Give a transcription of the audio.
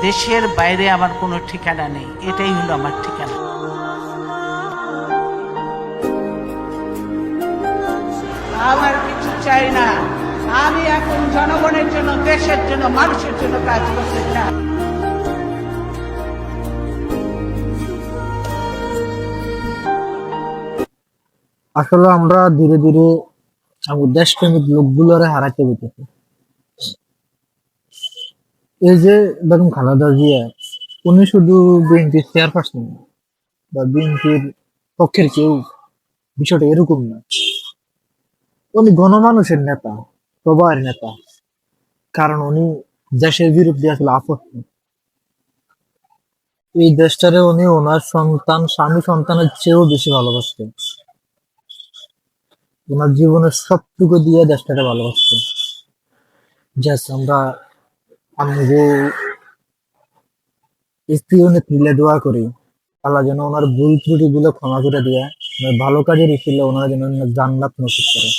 দেশের বাইরে আমার কোনো ঠিকানা নেই, এটাই হলো আমার ঠিকানা। আমার কিছু চাই না, আমি এখন জনগণের জন্য, দেশের জন্য, মানুষের জন্য কাজ করতে চাই। আসলে আমরা ধীরে ধীরে আমাদের দেশপ্রেমিক লোকগুলোরে হারাতে পেতেছি। এই যে বেগম খালেদা জিয়া, উনি শুধু বিএনপির চেয়ারপারসন বা বিএনপির পক্ষের কেউ, বিষয়টা এরকম না। উনি গণমানুষের নেতা, সবার নেতা। কারণ উনি দেশের বিরুদ্ধে আসলে আপত্তি। এই দেশটারে উনি ওনার সন্তান, স্বামী সন্তানের চেয়েও বেশি ভালোবাসতেন। ওনার জীবনের সবটুকু দিয়ে দেশটাকে ভালোবাসতেন। জাস্ট আমরা আমগো স্ত্রী নেত্রীলে দোয়া করি, আল্লাহ যেন ওনার ভুল ত্রুটি গুলো ক্ষমা করে দিয়ে, ওনার ভালো কাজের ছিল ওনারা যেন জান্নাত নসিব করে।